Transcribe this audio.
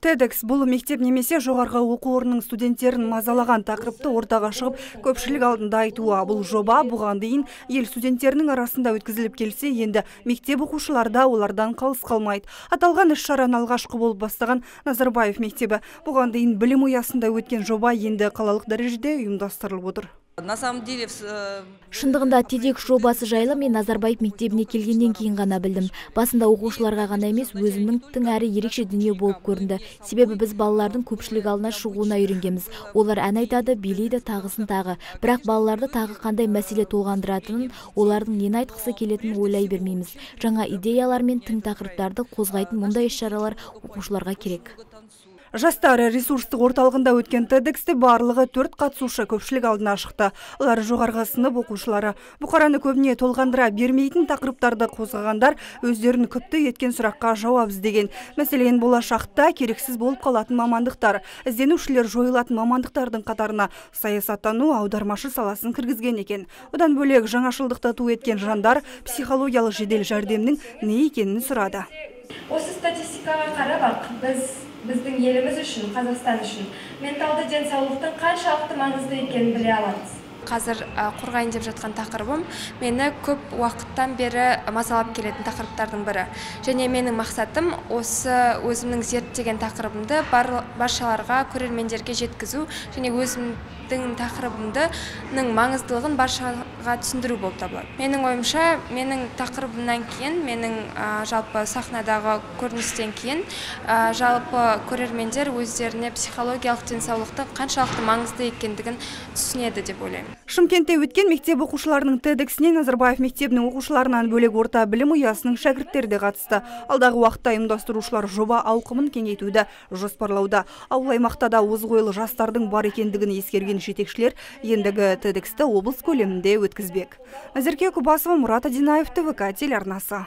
TEDx бұл мектеп немесе жоғарғы оқу орнының студенттерін мазалаған тақырыпты ортаға шығып, көпшілік алдында айтуы. Бұл жоба бұған дейін ел студенттерінің арасында өткізіліп келсе, енді мектеп оқушыларда олардан қалыс қалмайды. Аталған іс-шараны алғашқы болып бастаған Назарбаев мектебі. Бұған дейін білім ұясында өткен жоба енді қалалық дәрежеде ұйымдастырылып отыр. На самом деле, шындығында TEDx жобасы жайлы мен Назарбаев мектебіне келгеннен кейін ғана білдім. Басында оқушыларға ғана емес, өзімнің тың әрі ерекше дүние болып көрінді. Себебі біз балалардың көпшілік алдына шығуына үйренгенбіз. Олар ән айтады, билейді, тағысын тағы. Бірақ балаларды тағы қандай мәселе толғандыратынын, олардың нені айтқысы келетінін ойлай бермейміз. Жаңа идеялар мен тың тақырыптарды қозғайтын мұндай іс-шаралар оқушыларға керек. Жастар ресурстық орталығында өткен TEDx'те барлығы 4 қатысушы көпшілік алдына шықты. Олар жоғарғы сынып оқушылары. Бұқараны көбіне толғандыра бермейтін тақырыптарды қозғағандар өздерін күпті еткен сұраққа жауап іздеген. Мәселен, болашақта керексіз болып қалатын мамандықтар. Ізденушілер жойылатын мамандықтардың қатарына саясаттану, аудармашы саласын кіргізген екен. Одан бөлек жаңашылдықты ту еткен жандар психологиялық жедел жәрдемнің не екенін сұрады. Осы статистикаға қарап, біздің еліміз үшін, Қазақстан үшін менталды денсаулықтың қаншалықты маңызды екенін біле аламыз. Қазір қорғайын деп жатқан тақырыбым мені көп уақыттан бері мазалап келетін тақырыптардың бірі. Және менің мақсатым осы өзімнің зерттеген тақырыбымды баршаларға, көрермендерге жеткізу және өзімнің тақырыбымның маңыздылығын баршаға түсіндіру болып табылады. Менің ойымша, менің тақырыбымнан кейін, менің жалпы сахнадағы көріністен кейін, жалпы көрермендер өздеріне психологиялық денсаулықтың қаншалықты маңызды екендігін түсінеді деп ойлаймын. Шымкентте өткен мектеп оқушыларының TEDx'іне Назарбаев мектебінің оқушыларынан бөлек орта білім ұясының шәкірттері де қатысты. Алдағы уақытта ұйымдастырушылар жоба ауқымын кеңейтуді жоспарлауда. Ауыл аймақта да озық ойлы жастардың бар екендігін ескерген жетекшілер ендігі TEDx'ті облыс көлемінде өткізбек. Назерке Кубасова, Мұрат Адинаев, ТВК телеарнасы.